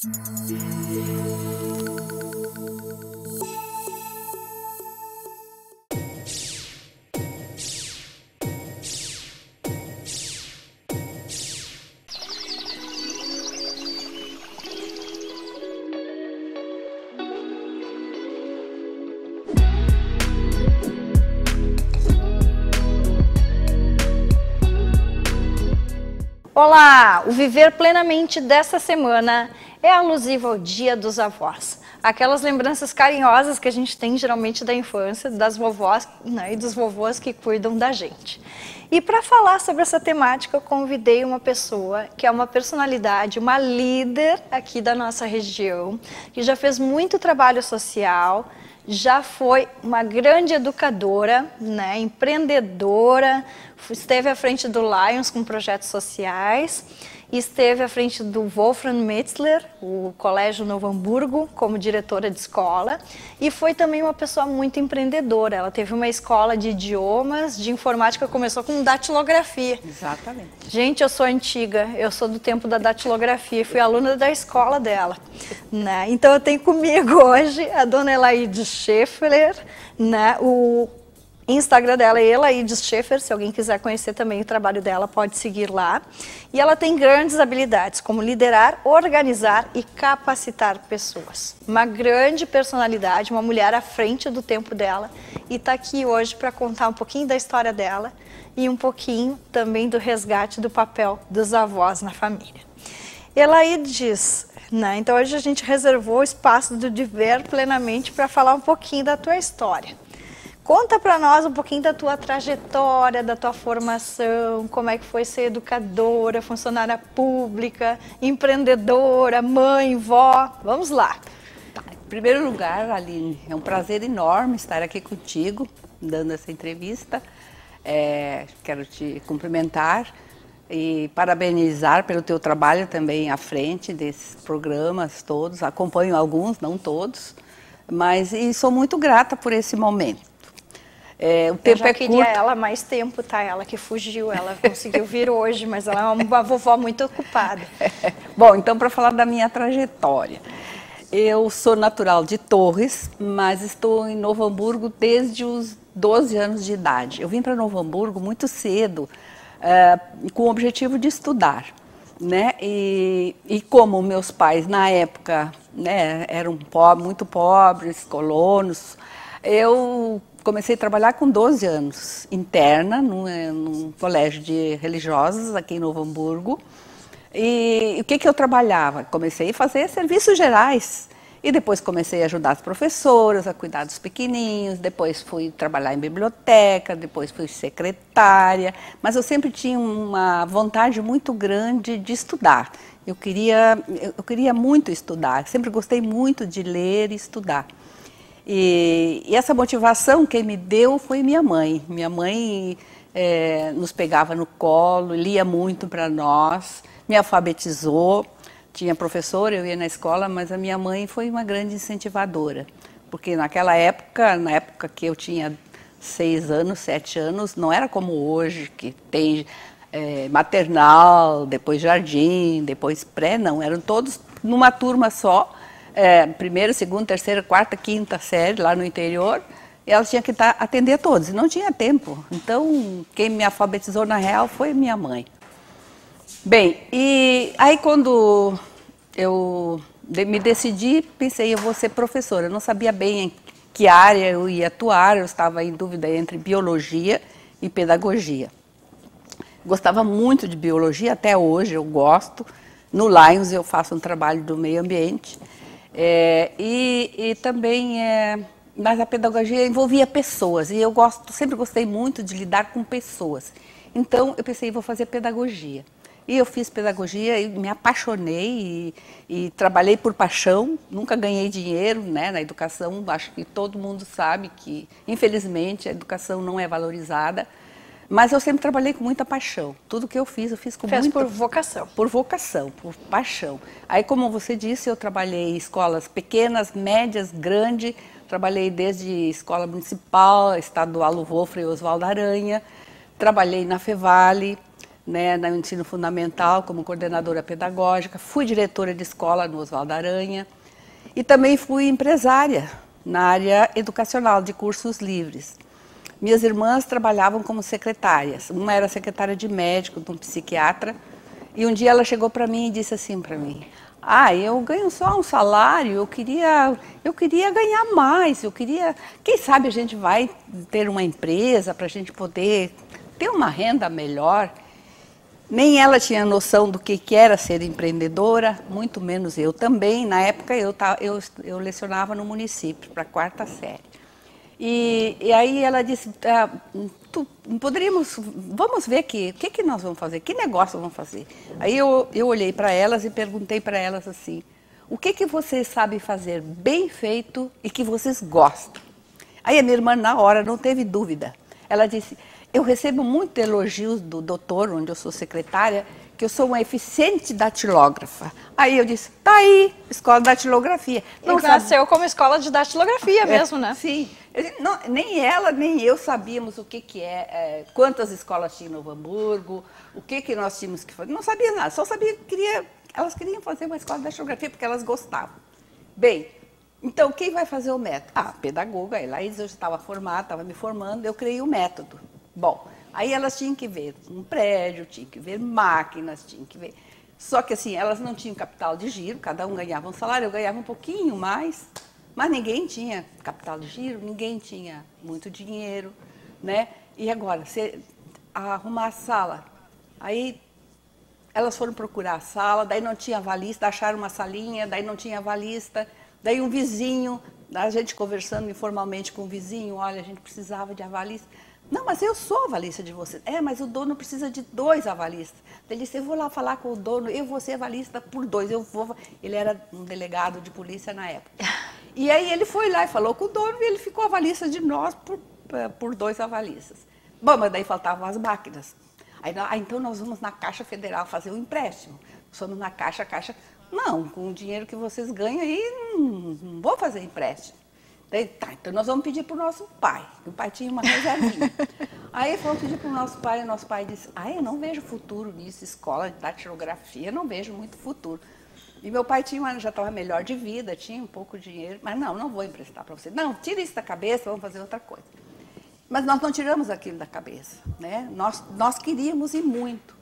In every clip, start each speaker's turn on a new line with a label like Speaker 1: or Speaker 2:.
Speaker 1: Olá! O Viver Plenamente dessa semana é alusivo ao Dia dos Avós. Aquelas lembranças carinhosas que a gente tem geralmente da infância, das vovós, né, e dos vovôs que cuidam da gente. E para falar sobre essa temática, eu convidei uma pessoa que é uma personalidade, uma líder aqui da nossa região, que já fez muito trabalho social, já foi uma grande educadora, né, empreendedora, esteve à frente do Lions com projetos sociais, esteve à frente do Wolfram Metzler, o Colégio Novo Hamburgo, como diretora de escola, e foi também uma pessoa muito empreendedora. Ela teve uma escola de idiomas, de informática, começou com datilografia.
Speaker 2: Exatamente.
Speaker 1: Gente, eu sou antiga, eu sou do tempo da datilografia, fui aluna da escola dela, né? Então eu tenho comigo hoje a dona Elaide Schaeffer, né? O Instagram dela é Elaide Schaeffer, se alguém quiser conhecer também o trabalho dela, pode seguir lá. E ela tem grandes habilidades, como liderar, organizar e capacitar pessoas. Uma grande personalidade, uma mulher à frente do tempo dela, e está aqui hoje para contar um pouquinho da história dela e um pouquinho também do resgate do papel dos avós na família. Elaide diz, né, então hoje a gente reservou o espaço do Viver Plenamente para falar um pouquinho da tua história. Conta para nós um pouquinho da tua trajetória, da tua formação, como é que foi ser educadora, funcionária pública, empreendedora, mãe, vó. Vamos lá.
Speaker 2: Tá. Em primeiro lugar, Aline, é um prazer enorme estar aqui contigo, dando essa entrevista. Quero te cumprimentar e parabenizar pelo teu trabalho também à frente desses programas todos. Acompanho alguns, não todos, mas sou muito grata por esse momento. O tempo é curto.
Speaker 1: Eu já queria ela mais tempo, tá? Ela que fugiu, ela conseguiu vir hoje, mas ela é uma vovó muito ocupada.
Speaker 2: Bom, então para falar da minha trajetória. Eu sou natural de Torres, mas estou em Novo Hamburgo desde os 12 anos de idade. Eu vim para Novo Hamburgo muito cedo, com o objetivo de estudar, né? E como meus pais na época, né, eram muito pobres, colonos, eu comecei a trabalhar com 12 anos, interna, num colégio de religiosas aqui em Novo Hamburgo. E o que eu trabalhava? Comecei a fazer serviços gerais. E depois comecei a ajudar as professoras, a cuidar dos pequenininhos. Depois fui trabalhar em biblioteca, depois fui secretária. Mas eu sempre tinha uma vontade muito grande de estudar. Eu queria muito estudar, sempre gostei muito de ler e estudar. E essa motivação quem me deu foi minha mãe. Minha mãe nos pegava no colo, lia muito para nós, me alfabetizou. Tinha professora, eu ia na escola, mas a minha mãe foi uma grande incentivadora. Porque naquela época, na época que eu tinha 6 anos, 7 anos, não era como hoje, que tem maternal, depois jardim, depois pré, não. Eram todos numa turma só. Primeira, segunda, terceira, quarta, quinta série lá no interior, e ela tinha que atender todos, e não tinha tempo. Então, quem me alfabetizou na real foi minha mãe. Bem, e aí quando eu me decidi, pensei, eu vou ser professora. Eu não sabia bem em que área eu ia atuar, eu estava em dúvida entre biologia e pedagogia. Gostava muito de biologia, até hoje eu gosto. No Lions eu faço um trabalho do meio ambiente. E também, mas a pedagogia envolvia pessoas, e eu sempre gostei muito de lidar com pessoas. Então eu pensei, vou fazer pedagogia. E eu fiz pedagogia e me apaixonei e trabalhei por paixão, nunca ganhei dinheiro, né, na educação. Acho que todo mundo sabe que, infelizmente, a educação não é valorizada. Mas eu sempre trabalhei com muita paixão. Tudo que eu fiz com muita...
Speaker 1: por vocação.
Speaker 2: Por vocação, por paixão. Aí, como você disse, eu trabalhei em escolas pequenas, médias, grandes. Trabalhei desde escola municipal, estadual Wolfram e Oswaldo Aranha. Trabalhei na Fevale, né, no ensino fundamental como coordenadora pedagógica, fui diretora de escola no Oswaldo Aranha e também fui empresária na área educacional de cursos livres. Minhas irmãs trabalhavam como secretárias, uma era secretária de médico, de um psiquiatra, e um dia ela chegou para mim e disse assim para mim: ah, eu ganho só um salário, eu queria ganhar mais, quem sabe a gente vai ter uma empresa para a gente poder ter uma renda melhor. Nem ela tinha noção do que era ser empreendedora, muito menos eu também. Na época eu lecionava no município, para a 4ª série. E aí ela disse, vamos ver aqui, o que nós vamos fazer, que negócio vamos fazer? Aí eu olhei para elas e perguntei para elas assim, o que vocês sabem fazer bem feito e que vocês gostam? Aí a minha irmã, na hora, não teve dúvida. Ela disse, eu recebo muitos elogios do doutor, onde eu sou secretária, que eu sou uma eficiente datilógrafa. Aí eu disse, tá aí, escola de datilografia.
Speaker 1: Não nasceu como escola de datilografia mesmo, né?
Speaker 2: Sim. Nem ela, nem eu sabíamos o que quantas escolas tinha em Novo Hamburgo, o que nós tínhamos que fazer. Não sabia nada, só sabia que elas queriam fazer uma escola de datilografia porque elas gostavam. Bem, então quem vai fazer o método? Ah, a pedagoga, a Elaís, eu já estava formada, estava me formando, eu criei o método. Bom, aí elas tinham que ver um prédio, tinham que ver máquinas, tinham que ver... Só que assim, elas não tinham capital de giro, cada um ganhava um salário, eu ganhava um pouquinho mais, mas ninguém tinha capital de giro, ninguém tinha muito dinheiro, né? E agora, você arrumar a sala, aí elas foram procurar a sala, daí não tinha avalista, acharam uma salinha, daí não tinha avalista, daí um vizinho, a gente conversando informalmente com o vizinho, olha, a gente precisava de avalista. Não, mas eu sou avalista de você. É, mas o dono precisa de 2 avalistas. Ele disse, eu vou lá falar com o dono, eu vou ser avalista por 2. Ele era um delegado de polícia na época. E aí ele foi lá e falou com o dono e ele ficou avalista de nós por 2 avalistas. Bom, mas daí faltavam as máquinas. Aí, então nós vamos na Caixa Federal fazer um empréstimo. Somos na Caixa, não, com o dinheiro que vocês ganham aí, não vou fazer empréstimo. Daí, tá, então nós vamos pedir para o nosso pai. O pai tinha uma reservinha. Aí vamos pedir para o nosso pai, e o nosso pai disse, eu não vejo futuro nisso, escola de datilografia, não vejo muito futuro. E meu pai já estava melhor de vida, tinha um pouco de dinheiro, mas não vou emprestar para você. Não, tira isso da cabeça, vamos fazer outra coisa. Mas nós não tiramos aquilo da cabeça, né? Nós queríamos ir muito.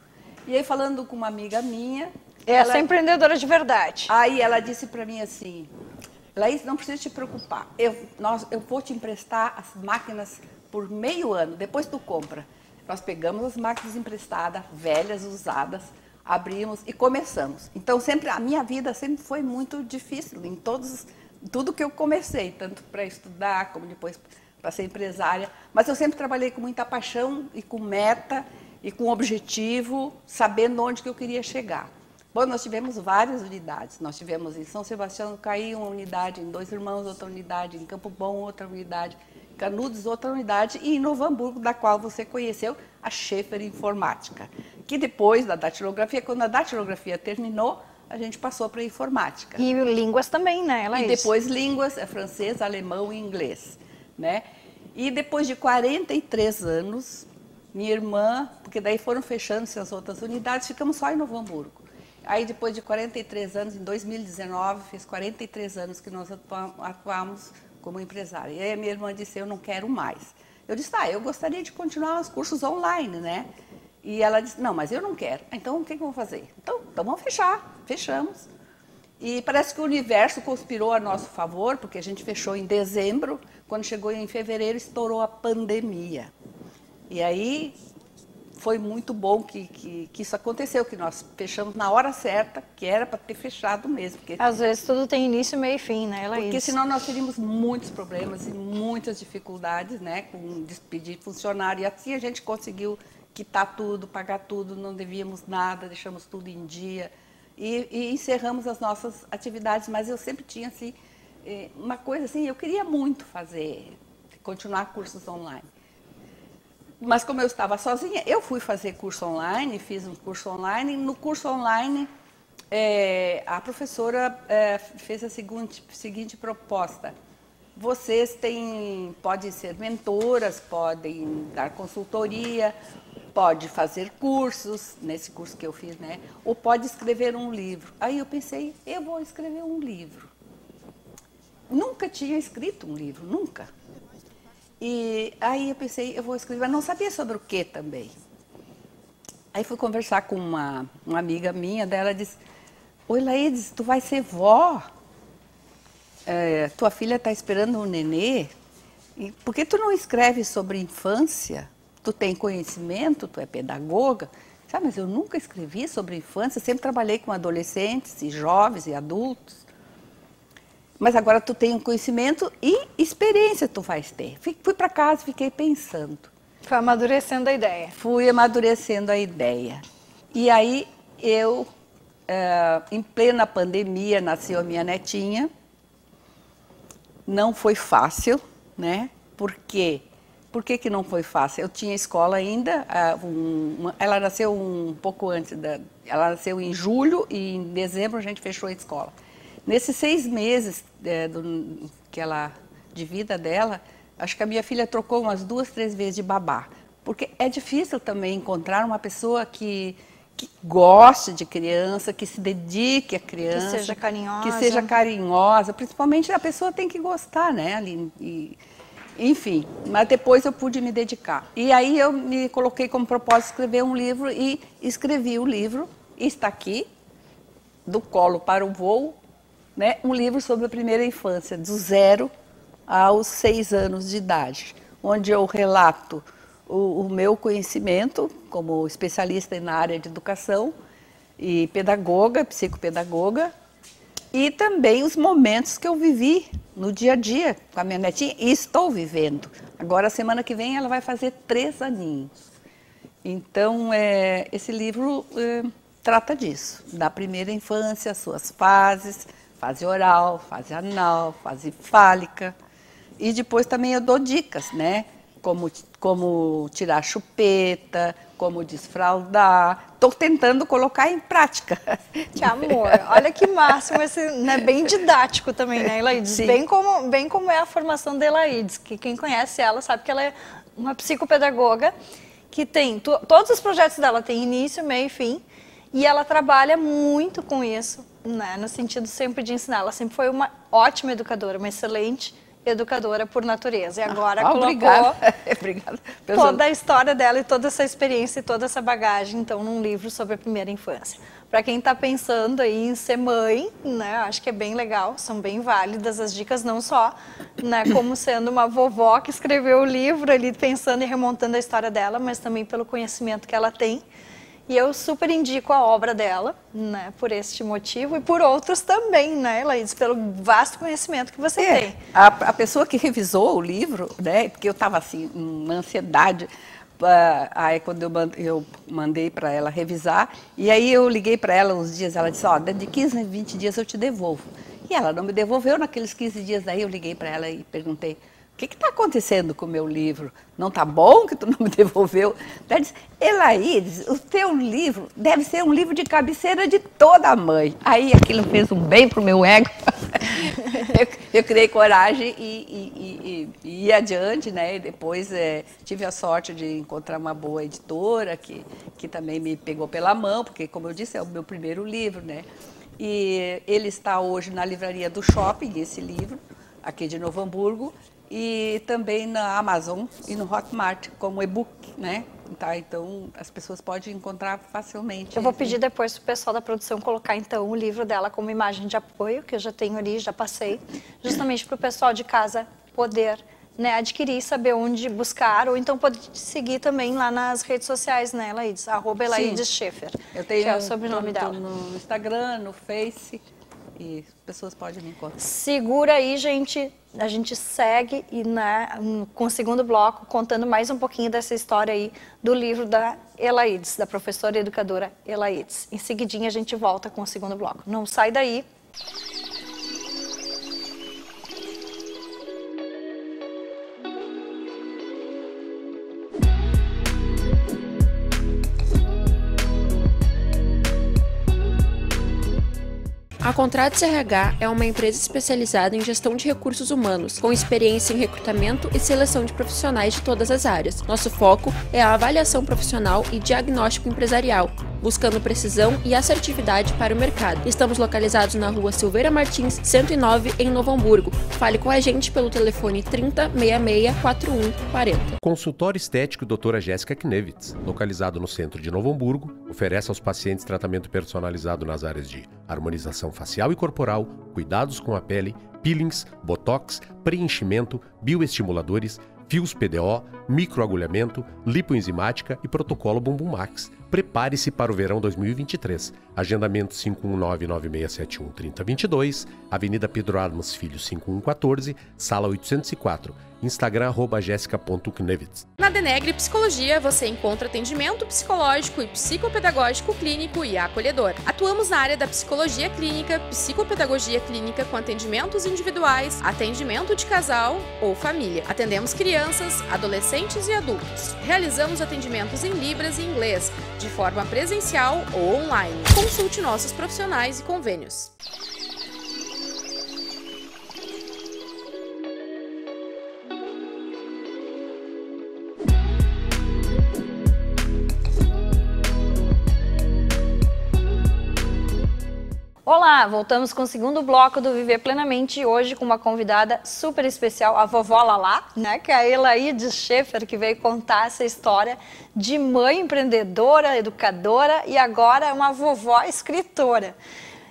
Speaker 2: E aí, falando com uma amiga minha...
Speaker 1: Essa é empreendedora de verdade.
Speaker 2: Aí ela disse para mim assim... Laís, não precisa te preocupar, eu vou te emprestar as máquinas por meio ano, depois tu compra. Nós pegamos as máquinas emprestadas, velhas, usadas, abrimos e começamos. Então, a minha vida sempre foi muito difícil, tudo que eu comecei, tanto para estudar, como depois para ser empresária. Mas eu sempre trabalhei com muita paixão e com meta e com objetivo, sabendo onde que eu queria chegar. Bom, nós tivemos várias unidades. Nós tivemos em São Sebastião do Caí uma unidade, em Dois Irmãos outra unidade, em Campo Bom outra unidade, em Canudos outra unidade e em Novo Hamburgo, da qual você conheceu, a Schaefer Informática. Que depois da datilografia, quando a datilografia terminou, a gente passou para a informática.
Speaker 1: E línguas também, né, Laís?
Speaker 2: E depois línguas, francês, alemão e inglês, né? E depois de 43 anos, minha irmã, porque daí foram fechando-se as outras unidades, ficamos só em Novo Hamburgo. Aí, depois de 43 anos, em 2019, fez 43 anos que nós atuamos como empresária. E aí a minha irmã disse, eu não quero mais. Eu disse, eu gostaria de continuar os cursos online, né? E ela disse, não, mas eu não quero. Então, o que eu vou fazer? Então vamos fechar. Fechamos. E parece que o universo conspirou a nosso favor, porque a gente fechou em dezembro, quando chegou em fevereiro, estourou a pandemia. E aí... foi muito bom que isso aconteceu, que nós fechamos na hora certa, que era para ter fechado mesmo. Porque,
Speaker 1: às vezes tudo tem início, meio e fim, né, Laís?
Speaker 2: Porque senão nós teríamos muitos problemas e muitas dificuldades, né, com despedir funcionário. E assim a gente conseguiu quitar tudo, pagar tudo, não devíamos nada, deixamos tudo em dia. E encerramos as nossas atividades, mas eu sempre tinha assim, uma coisa assim, eu queria muito continuar cursos online. Mas como eu estava sozinha, eu fui fazer curso online, fiz um curso online. No curso online, a professora fez a seguinte proposta. Vocês podem ser mentoras, podem dar consultoria, pode fazer cursos, nesse curso que eu fiz, né? Ou pode escrever um livro. Aí eu pensei, eu vou escrever um livro. Nunca tinha escrito um livro, nunca. E aí eu pensei, eu vou escrever, mas não sabia sobre o que também. Aí fui conversar com uma amiga minha, dela disse, oi Laídes, tu vai ser vó? Tua filha está esperando um nenê? E por que tu não escreve sobre infância? Tu tem conhecimento, tu é pedagoga. Sabe, mas eu nunca escrevi sobre infância, sempre trabalhei com adolescentes e jovens e adultos. Mas agora tu tem um conhecimento e experiência tu vais ter. Fui para casa, fiquei pensando.
Speaker 1: Foi amadurecendo a ideia.
Speaker 2: Fui amadurecendo a ideia. E aí eu, em plena pandemia, nasceu a minha netinha. Não foi fácil, né? Por quê? Por que não foi fácil? Eu tinha escola ainda, ela nasceu um pouco antes, ela nasceu em julho e em dezembro a gente fechou a escola. Nesses 6 meses de vida dela, acho que a minha filha trocou umas 2, 3 vezes de babá. Porque é difícil também encontrar uma pessoa que goste de criança, que se dedique à criança.
Speaker 1: Que seja carinhosa.
Speaker 2: Que seja carinhosa. Principalmente a pessoa tem que gostar, né? Enfim, mas depois eu pude me dedicar. E aí eu me coloquei como propósito escrever um livro e escrevi o livro. E está aqui, do colo para o voo, né? Um livro sobre a primeira infância, do 0 aos 6 anos de idade, onde eu relato o meu conhecimento como especialista na área de educação e pedagoga, psicopedagoga, e também os momentos que eu vivi no dia a dia com a minha netinha e estou vivendo. Agora, semana que vem, ela vai fazer 3 aninhos. Então, esse livro trata disso, da primeira infância, suas fases, fase oral, fase anal, fase fálica. E depois também eu dou dicas, né? Como tirar chupeta, como desfraldar. Estou tentando colocar em prática.
Speaker 1: Que amor! Olha que máximo, esse, né, bem didático também, né, Elaídes? Bem como é a formação da Elaídes, que quem conhece ela sabe que ela é uma psicopedagoga que tem, todos os projetos dela têm início, meio e fim, e ela trabalha muito com isso, né, no sentido sempre de ensinar. Ela sempre foi uma ótima educadora, uma excelente educadora por natureza. E agora colocou
Speaker 2: Obrigada.
Speaker 1: Toda a história dela e toda essa experiência e toda essa bagagem, então, num livro sobre a primeira infância. Para quem está pensando aí em ser mãe, né, acho que é bem legal, são bem válidas as dicas, não só, né, como sendo uma vovó que escreveu o livro ali, pensando e remontando a história dela, mas também pelo conhecimento que ela tem. E eu super indico a obra dela, né, por este motivo e por outros também, né, Laídes, pelo vasto conhecimento que você tem.
Speaker 2: A pessoa que revisou o livro, né, porque eu estava assim, uma ansiedade, aí quando eu mandei para ela revisar, e aí eu liguei para ela uns dias, ela disse, ó, dentro de 15, 20 dias eu te devolvo. E ela não me devolveu naqueles 15 dias, daí eu liguei para ela e perguntei, o que está acontecendo com o meu livro? Não está bom que tu não me devolveu? Ela disse, Elaídes, o teu livro deve ser um livro de cabeceira de toda mãe. Aí aquilo fez um bem para o meu ego. eu criei coragem e ia adiante, né? E depois tive a sorte de encontrar uma boa editora que também me pegou pela mão, porque, como eu disse, é o meu primeiro livro, né? E ele está hoje na livraria do Shopping, esse livro, aqui de Novo Hamburgo, e também na Amazon e no Hotmart como e-book, né? Tá, então as pessoas podem encontrar facilmente.
Speaker 1: Eu vou pedir depois para o pessoal da produção colocar então o livro dela como imagem de apoio, que eu já tenho ali, já passei, justamente para o pessoal de casa poder, né, adquirir, saber onde buscar, ou então pode seguir também lá nas redes sociais, né, Elaídes? @Elaídes Schaeffer,
Speaker 2: eu tenho,
Speaker 1: que é o sobrenome dela.
Speaker 2: No Instagram, no Face, e as pessoas podem me encontrar.
Speaker 1: Segura aí, gente. A gente segue e, né, com o segundo bloco, contando mais um pouquinho dessa história aí do livro da Elaídes, da professora e educadora Elaídes. Em seguidinha a gente volta com o segundo bloco. Não sai daí.
Speaker 3: A Contratos RH é uma empresa especializada em gestão de recursos humanos, com experiência em recrutamento e seleção de profissionais de todas as áreas. Nosso foco é a avaliação profissional e diagnóstico empresarial, buscando precisão e assertividade para o mercado. Estamos localizados na Rua Silveira Martins, 109, em Novo Hamburgo. Fale com a gente pelo telefone 30 66 41 40.
Speaker 4: Consultório Estético Doutora Jéssica Knevitz, localizado no centro de Novo Hamburgo, oferece aos pacientes tratamento personalizado nas áreas de harmonização facial e corporal, cuidados com a pele, peelings, botox, preenchimento, bioestimuladores, fios PDO, microagulhamento, lipoenzimática e protocolo Bumbum Max. Prepare-se para o verão 2023. Agendamento 51996713022, Avenida Pedro Armas Filho 5114, Sala 804. Instagram @jessica.knevitz.
Speaker 5: Na Denegre Psicologia você encontra atendimento psicológico e psicopedagógico clínico e acolhedor. Atuamos na área da psicologia clínica, psicopedagogia clínica com atendimentos individuais, atendimento de casal ou família. Atendemos crianças, adolescentes e adultos. Realizamos atendimentos em Libras e inglês, de forma presencial ou online. Consulte nossos profissionais e convênios.
Speaker 1: Olá, voltamos com o segundo bloco do Viver Plenamente, hoje com uma convidada super especial, a vovó Lalá, né, que é a Elaide Schaefer, que veio contar essa história de mãe empreendedora, educadora e agora uma vovó escritora.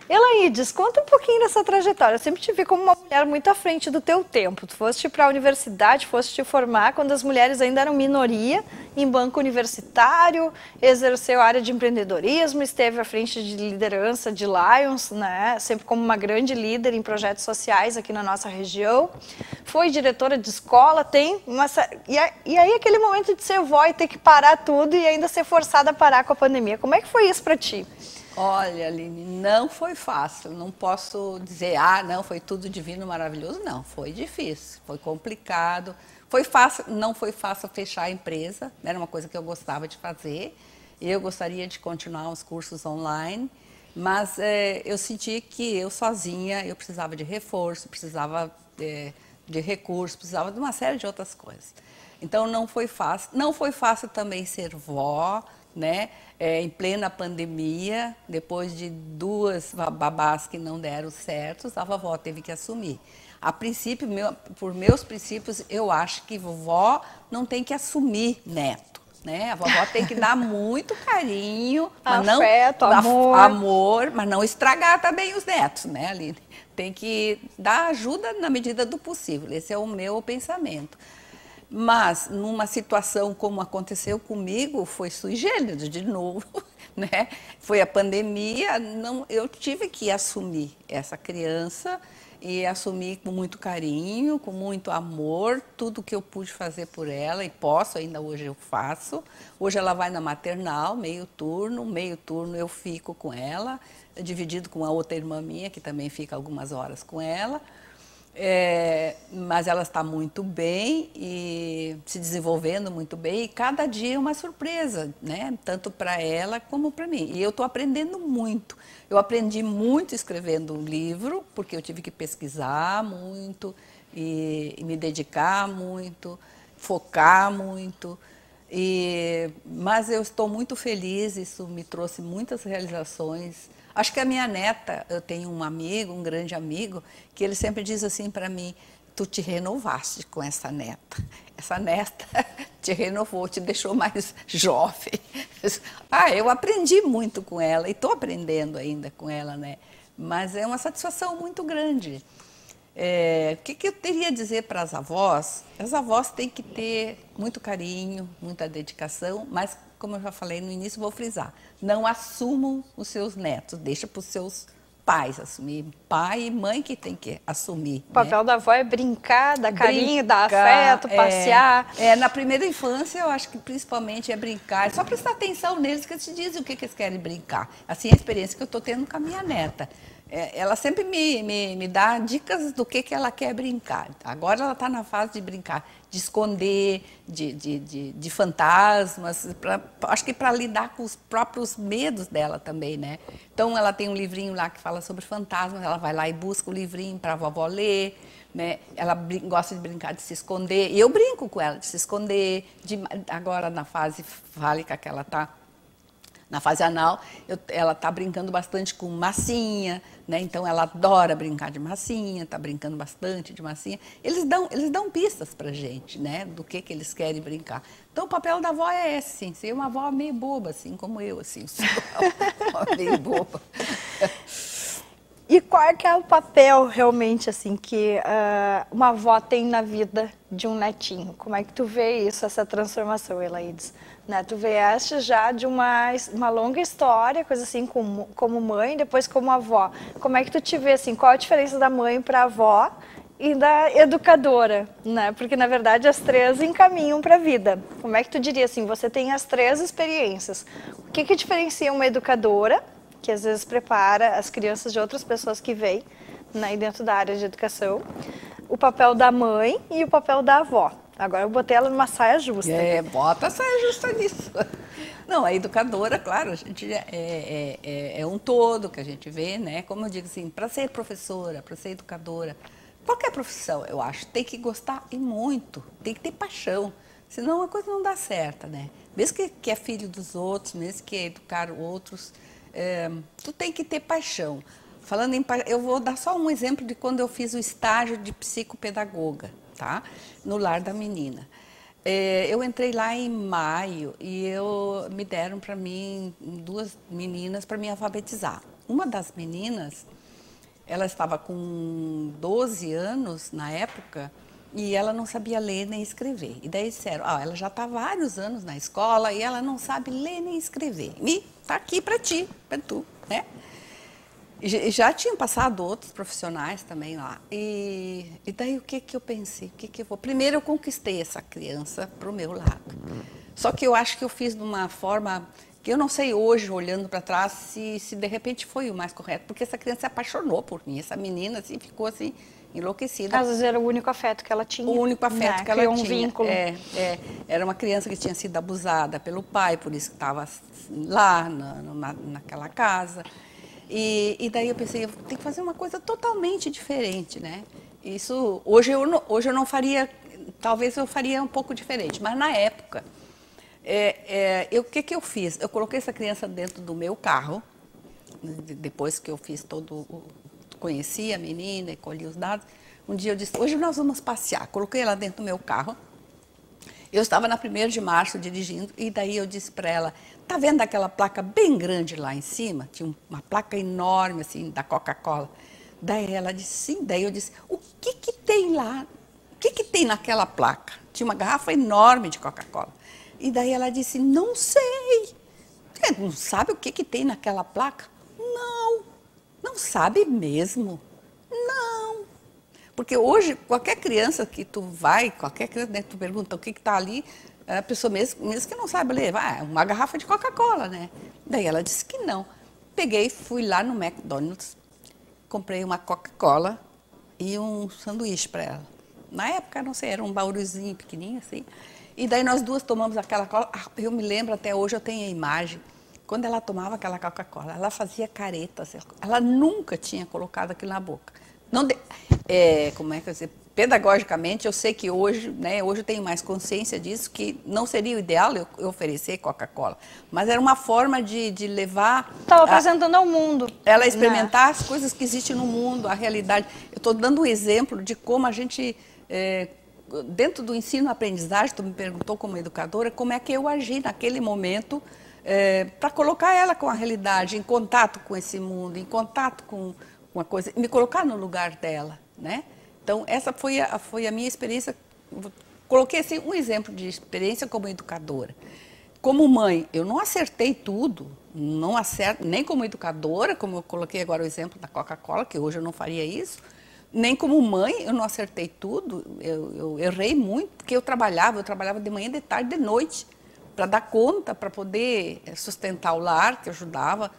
Speaker 1: Elaides, conta um pouquinho dessa trajetória. Eu sempre te vi como uma mulher muito à frente do teu tempo. Tu foste para a universidade, foste te formar quando as mulheres ainda eram minoria em banco universitário, exerceu a área de empreendedorismo, esteve à frente de liderança de Lions, né? Sempre como uma grande líder em projetos sociais aqui na nossa região. Foi diretora de escola, tem uma... E aí aquele momento de ser vó e ter que parar tudo e ainda ser forçada a parar com a pandemia. Como é que foi isso para ti?
Speaker 2: Olha, Aline, não foi fácil, não posso dizer, não, foi tudo divino, maravilhoso, não, foi difícil, foi complicado, foi fácil, não foi fácil fechar a empresa, era uma coisa que eu gostava de fazer, eu gostaria de continuar os cursos online, mas eu senti que eu sozinha, eu precisava de reforço, precisava de recursos, precisava de uma série de outras coisas. Então não foi fácil também ser vó, né? Em plena pandemia, depois de 2 babás que não deram certo, a vovó teve que assumir. A princípio, por meus princípios, eu acho que vovó não tem que assumir neto, né? A vovó tem que dar muito carinho,
Speaker 1: afeto,
Speaker 2: amor, mas não estragar também os netos, né, Aline? Tem que dar ajuda na medida do possível, esse é o meu pensamento. Mas, numa situação como aconteceu comigo, foi sui generis de novo, né? Foi a pandemia, eu tive que assumir essa criança e assumir com muito carinho, com muito amor, tudo que eu pude fazer por ela e posso, ainda hoje eu faço. Hoje ela vai na maternal, meio turno eu fico com ela, dividido com a outra irmã minha, que também fica algumas horas com ela. Mas ela está muito bem e se desenvolvendo muito bem e cada dia é uma surpresa, né? Tanto para ela como para mim. E eu estou aprendendo muito. Eu aprendi muito escrevendo um livro, porque eu tive que pesquisar muito e me dedicar muito, focar muito. Mas eu estou muito feliz, isso me trouxe muitas realizações. Acho que a minha neta, eu tenho um amigo, um grande amigo, que ele sempre diz assim para mim, tu te renovaste com essa neta. Essa neta te renovou, te deixou mais jovem. Eu aprendi muito com ela e estou aprendendo ainda com ela, né? Mas é uma satisfação muito grande. O que eu teria a dizer para as avós? As avós têm que ter muito carinho, muita dedicação, mas, como eu já falei no início, vou frisar, não assumam os seus netos, deixa para os seus pais assumir, pai e mãe que tem que assumir.
Speaker 1: O papel da avó é brincar, dar carinho, dar afeto, passear.
Speaker 2: Na primeira infância, eu acho que principalmente é brincar, é só prestar atenção neles que eles te dizem o que eles querem brincar. Assim, é a experiência que eu estou tendo com a minha neta. ela sempre me dá dicas do que ela quer brincar. Agora ela está na fase de brincar, de esconder, de fantasmas, acho que para lidar com os próprios medos dela também, né? Então ela tem um livrinho lá que fala sobre fantasmas, ela vai lá e busca o livrinho para a vovó ler, né? Ela gosta de brincar de se esconder, e eu brinco com ela de se esconder, agora na fase fálica que ela está, na fase anal, ela está brincando bastante com massinha, né? Então ela adora brincar de massinha, está brincando bastante de massinha. Eles dão pistas para a gente, né? Do que eles querem brincar. Então o papel da avó é esse, sim, ser uma avó meio boba, assim, como eu, assim, sou uma avó meio boba.
Speaker 1: E qual é que é o papel realmente assim que uma avó tem na vida de um netinho? Como é que tu vê isso, essa transformação, Elaides? Né? Tu vieste já de uma longa história, coisa assim, como mãe, depois como avó. Como é que tu te vê assim? Qual a diferença da mãe para a avó e da educadora, né? Porque na verdade as três encaminham para a vida. Como é que tu diria assim? Você tem as três experiências. O que diferencia uma educadora, que às vezes prepara as crianças de outras pessoas que vêm, né, dentro da área de educação, o papel da mãe e o papel da avó? Agora eu botei ela numa saia justa.
Speaker 2: Bota a saia justa nisso. Não, a educadora, claro, a gente é um todo que a gente vê, né? Como eu digo assim, para ser professora, para ser educadora, qualquer profissão, eu acho, tem que gostar e muito, tem que ter paixão, senão a coisa não dá certa, né? Mesmo que é filho dos outros, mesmo que é educar outros, tu tem que ter paixão. Falando em paixão, eu vou dar só um exemplo de quando eu fiz o estágio de psicopedagoga, tá? No Lar da Menina. Eu entrei lá em maio e me deram para mim 2 meninas para me alfabetizar. Uma das meninas, ela estava com 12 anos na época e ela não sabia ler nem escrever. E daí disseram, ela já está há vários anos na escola e ela não sabe ler nem escrever. E está aqui para ti, para tu, né? Já tinham passado outros profissionais também lá. E daí o que eu pensei? Primeiro eu conquistei essa criança para o meu lado. Só que eu acho que eu fiz de uma forma que eu não sei hoje, olhando para trás, se de repente foi o mais correto. Porque essa criança se apaixonou por mim. Essa menina assim, ficou assim, enlouquecida.
Speaker 1: Às vezes era o único afeto que ela tinha.
Speaker 2: O único afeto que ela
Speaker 1: tinha.
Speaker 2: Um
Speaker 1: vínculo.
Speaker 2: Era uma criança que tinha sido abusada pelo pai, por isso que estava lá naquela casa. E daí eu pensei, eu tenho que fazer uma coisa totalmente diferente, né? Isso, hoje eu não faria, talvez eu faria um pouco diferente, mas na época, o que eu fiz? Eu coloquei essa criança dentro do meu carro, depois que eu fiz conheci a menina e colhi os dados. Um dia eu disse, hoje nós vamos passear. Coloquei ela dentro do meu carro. Eu estava na 1º de março dirigindo e daí eu disse para ela, tá vendo aquela placa bem grande lá em cima? Tinha uma placa enorme assim da Coca-Cola. Daí ela disse, sim. Daí eu disse, o que tem lá? O que tem naquela placa? Tinha uma garrafa enorme de Coca-Cola. E daí ela disse, não sei. Você não sabe o que tem naquela placa? Não sabe mesmo? Não. Porque hoje, qualquer criança que tu vai, qualquer criança que tu pergunta o que está ali, a pessoa mesmo que não sabe ler, uma garrafa de Coca-Cola, né? Daí ela disse que não. Peguei, fui lá no McDonald's, comprei uma Coca-Cola e um sanduíche para ela. Na época, não sei, era um bauruzinho pequenininho assim. E daí nós duas tomamos aquela Coca-Cola. Eu me lembro até hoje, eu tenho a imagem. Quando ela tomava aquela Coca-Cola, ela fazia caretas. Ela nunca tinha colocado aquilo na boca. Como é que eu dizer? Pedagogicamente, eu sei que hoje, né, hoje eu tenho mais consciência disso, que não seria o ideal eu oferecer Coca-Cola, mas era uma forma de levar...
Speaker 1: Estava apresentando ao mundo.
Speaker 2: Ela experimentar as coisas que existem no mundo, a realidade. Eu estou dando um exemplo de como a gente, dentro do ensino-aprendizagem, tu me perguntou como educadora, como é que eu agi naquele momento para colocar ela com a realidade, em contato com esse mundo, em contato com uma coisa, me colocar no lugar dela, né? Então, essa foi a minha experiência. Coloquei assim, um exemplo de experiência como educadora. Como mãe, eu não acertei tudo, não acerto, nem como educadora, como eu coloquei agora o exemplo da Coca-Cola, que hoje eu não faria isso, nem como mãe, eu não acertei tudo, eu errei muito, porque eu trabalhava de manhã, de tarde, de noite, para dar conta, para poder sustentar o lar, que eu ajudava.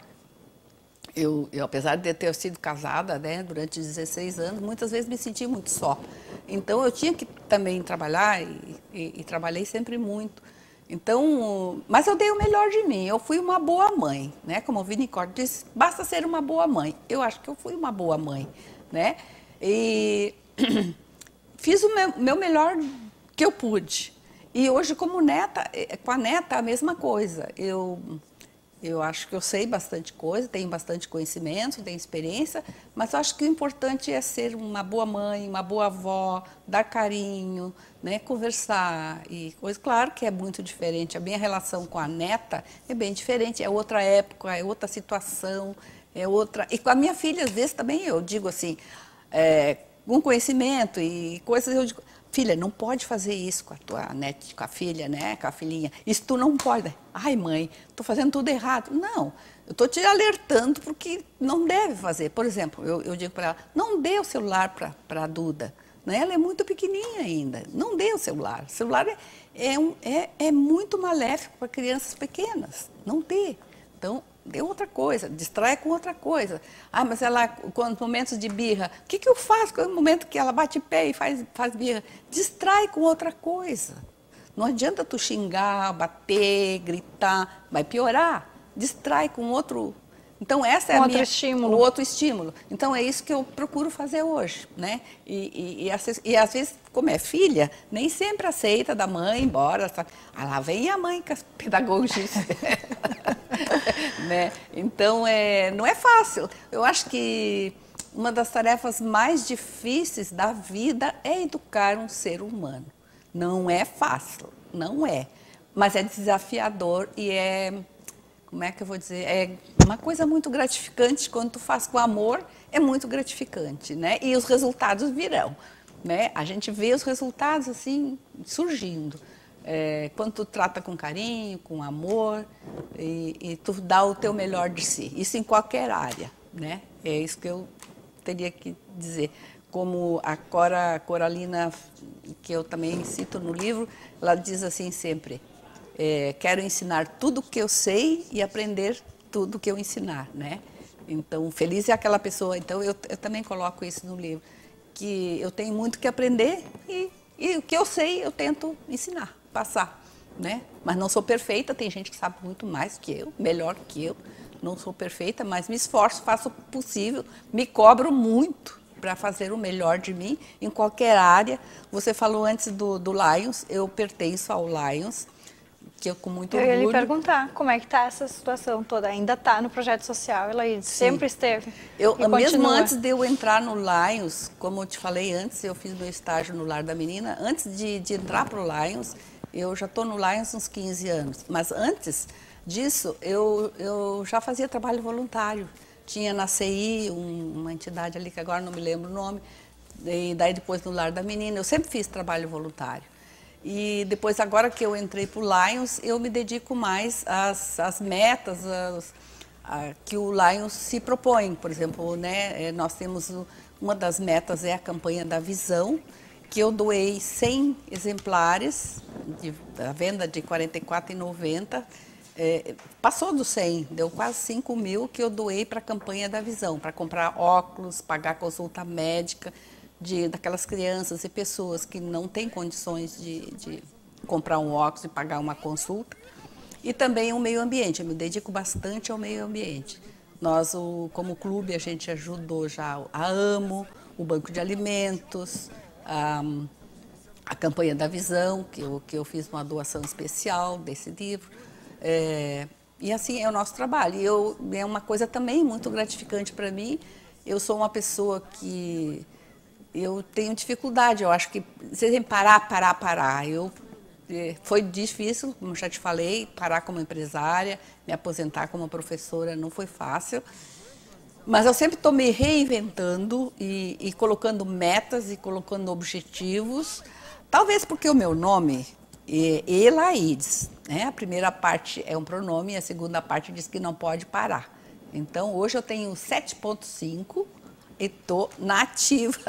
Speaker 2: apesar de ter sido casada, né, durante 16 anos, muitas vezes me senti muito só. Então, eu tinha que também trabalhar e trabalhei sempre muito. Então, mas eu dei o melhor de mim, eu fui uma boa mãe, né? Como o Winnicott disse, basta ser uma boa mãe. Eu acho que eu fui uma boa mãe, né? E fiz o meu melhor que eu pude. E hoje, como neta, com a neta, a mesma coisa. Eu acho que eu sei bastante coisa, tenho bastante conhecimento, tenho experiência, mas eu acho que o importante é ser uma boa mãe, uma boa avó, dar carinho, né, conversar e coisa. Claro que é muito diferente. A minha relação com a neta é bem diferente, é outra época, é outra situação, é outra. E com a minha filha, às vezes também eu digo assim, com conhecimento e coisas, eu digo, filha, não pode fazer isso com a tua neta, com a filha, né, com a filhinha. Isso tu não pode. Ai, mãe, estou fazendo tudo errado. Não, eu estou te alertando porque não deve fazer. Por exemplo, eu digo para ela, não dê o celular para a Duda. Né? Ela é muito pequenininha ainda. Não dê o celular. O celular é muito maléfico para crianças pequenas. Não dê. Então, dê outra coisa, distrai com outra coisa. Ah, mas ela, quando momentos de birra, o que eu faço no momento que ela bate pé e faz birra? Distrai com outra coisa. Não adianta tu xingar, bater, gritar, vai piorar. Distrai com outro. Então, essa é o outro estímulo. Então, é isso que eu procuro fazer hoje, né? E às vezes, como é filha, nem sempre aceita da mãe embora. Sabe? Ah, lá vem a mãe com as pedagogias. Né? Então, não é fácil. Eu acho que uma das tarefas mais difíceis da vida é educar um ser humano. Não é fácil, não é. Mas é desafiador e como é que eu vou dizer? É uma coisa muito gratificante, quando tu faz com amor, é muito gratificante, né? E os resultados virão, né? A gente vê os resultados assim, surgindo. Quando tu trata com carinho, com amor, e tu dá o teu melhor de si. Isso em qualquer área, né? É isso que eu teria que dizer. Como a Coralina, que eu também cito no livro, ela diz assim sempre, quero ensinar tudo o que eu sei e aprender tudo o que eu ensinar, né? Então, feliz é aquela pessoa. Então, eu também coloco isso no livro, que eu tenho muito que aprender e o que eu sei eu tento ensinar, passar, né? Mas não sou perfeita, tem gente que sabe muito mais que eu, melhor que eu. Não sou perfeita, mas me esforço, faço o possível, me cobro muito para fazer o melhor de mim em qualquer área. Você falou antes do Lions, eu pertenço ao Lions, que eu com muito orgulho.
Speaker 1: Eu ia lhe perguntar como é que está essa situação toda. Ainda está no projeto social, ela sempre esteve?
Speaker 2: Mesmo antes de eu entrar no Lions, como eu te falei antes, eu fiz meu estágio no Lar da Menina. Antes de entrar para o Lions, eu já estou no Lions uns 15 anos. Mas antes disso, eu já fazia trabalho voluntário. Tinha na CI, uma entidade ali que agora não me lembro o nome, e daí depois no Lar da Menina. Eu sempre fiz trabalho voluntário. E depois, agora que eu entrei para o Lions, eu me dedico mais às metas que o Lions se propõe. Por exemplo, né, nós temos uma das metas é a campanha da visão, que eu doei 100 exemplares, da venda de R$ 44,90. Passou dos 100, deu quase 5 mil que eu doei para a campanha da visão, para comprar óculos, pagar consulta médica, daquelas crianças e pessoas que não têm condições de comprar um óculos e pagar uma consulta. E também o meio ambiente, eu me dedico bastante ao meio ambiente. Nós, como clube, a gente ajudou já a AMO, o Banco de Alimentos, a campanha da visão, que eu fiz uma doação especial desse livro. E assim é o nosso trabalho. É uma coisa também muito gratificante para mim. Eu sou uma pessoa que eu tenho dificuldade, eu acho que vocês têm que parar. Foi difícil, como já te falei, parar como empresária, me aposentar como professora não foi fácil. Mas eu sempre estou me reinventando e colocando metas e colocando objetivos. Talvez porque o meu nome é Elaides, né? A primeira parte é um pronome e a segunda parte diz que não pode parar. Então, hoje eu tenho 7,5 e estou nativa,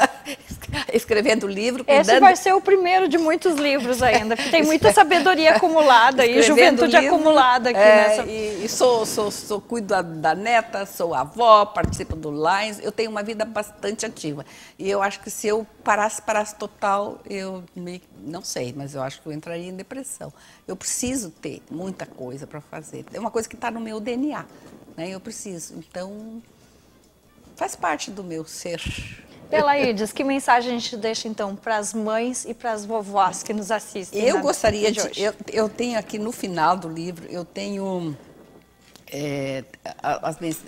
Speaker 2: escrevendo livro.
Speaker 1: Esse vai ser o primeiro de muitos livros ainda, porque tem muita sabedoria acumulada e juventude livro, acumulada aqui nessa...
Speaker 2: E cuido da neta, sou avó, participo do Lions, eu tenho uma vida bastante ativa. E eu acho que se eu parasse total, não sei, mas eu acho que eu entraria em depressão. Eu preciso ter muita coisa para fazer. É uma coisa que está no meu DNA, né? Eu preciso. Então, faz parte do meu ser.
Speaker 1: Elaídes, que mensagem a gente deixa então para as mães e para as vovós que nos assistem?
Speaker 2: Eu gostaria de... Eu tenho aqui no final do livro, eu tenho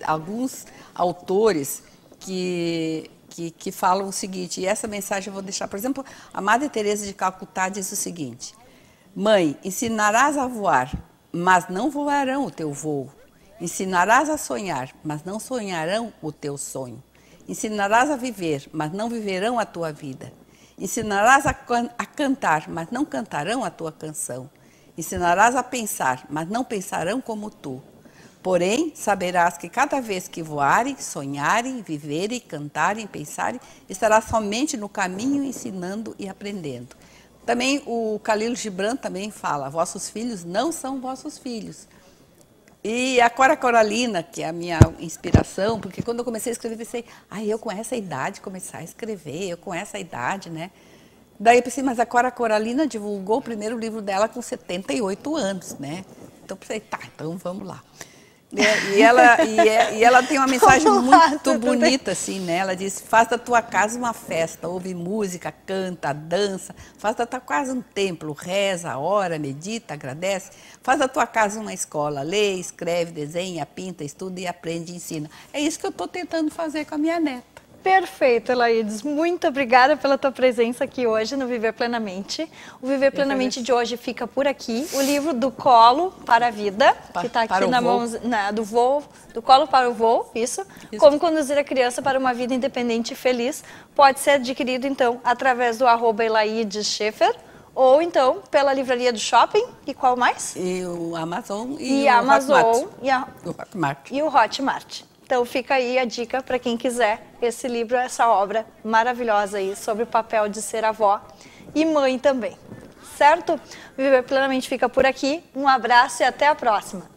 Speaker 2: alguns autores que falam o seguinte, e essa mensagem eu vou deixar, por exemplo, a Madre Teresa de Calcutá diz o seguinte: mãe, ensinarás a voar, mas não voarão o teu voo. Ensinarás a sonhar, mas não sonharão o teu sonho. Ensinarás a viver, mas não viverão a tua vida. Ensinarás a cantar, mas não cantarão a tua canção. Ensinarás a pensar, mas não pensarão como tu. Porém, saberás que cada vez que voarem, sonharem, viverem, cantarem, pensarem, estarás somente no caminho ensinando e aprendendo. Também o Khalil Gibran também fala, vossos filhos não são vossos filhos. E a Cora Coralina, que é a minha inspiração, porque quando eu comecei a escrever, pensei, eu com essa idade começar a escrever, eu com essa idade, né? Daí eu pensei, mas a Cora Coralina divulgou o primeiro livro dela com 78 anos, né? Então eu pensei, então vamos lá. E ela tem uma mensagem muito bonita, assim, né? Ela diz, faz da tua casa uma festa, ouve música, canta, dança, faz da tua casa um templo, reza, ora, medita, agradece, faz da tua casa uma escola, lê, escreve, desenha, pinta, estuda e aprende e ensina. É isso que eu estou tentando fazer com a minha neta.
Speaker 1: Perfeito, Elaídes. Muito obrigada pela tua presença aqui hoje no Viver Plenamente. O Viver Plenamente de hoje fica por aqui. O livro Do Colo para a Vida, que está aqui na mão do Colo para o Voo, isso. Como conduzir a criança para uma vida independente e feliz. Pode ser adquirido, então, através do @ElaídesSchaeffer ou, então, pela Livraria do Shopping. E qual mais?
Speaker 2: E o Amazon
Speaker 1: e o Hotmart. Então fica aí a dica para quem quiser esse livro, essa obra maravilhosa aí sobre o papel de ser avó e mãe também, certo? Viver Plenamente fica por aqui, um abraço e até a próxima!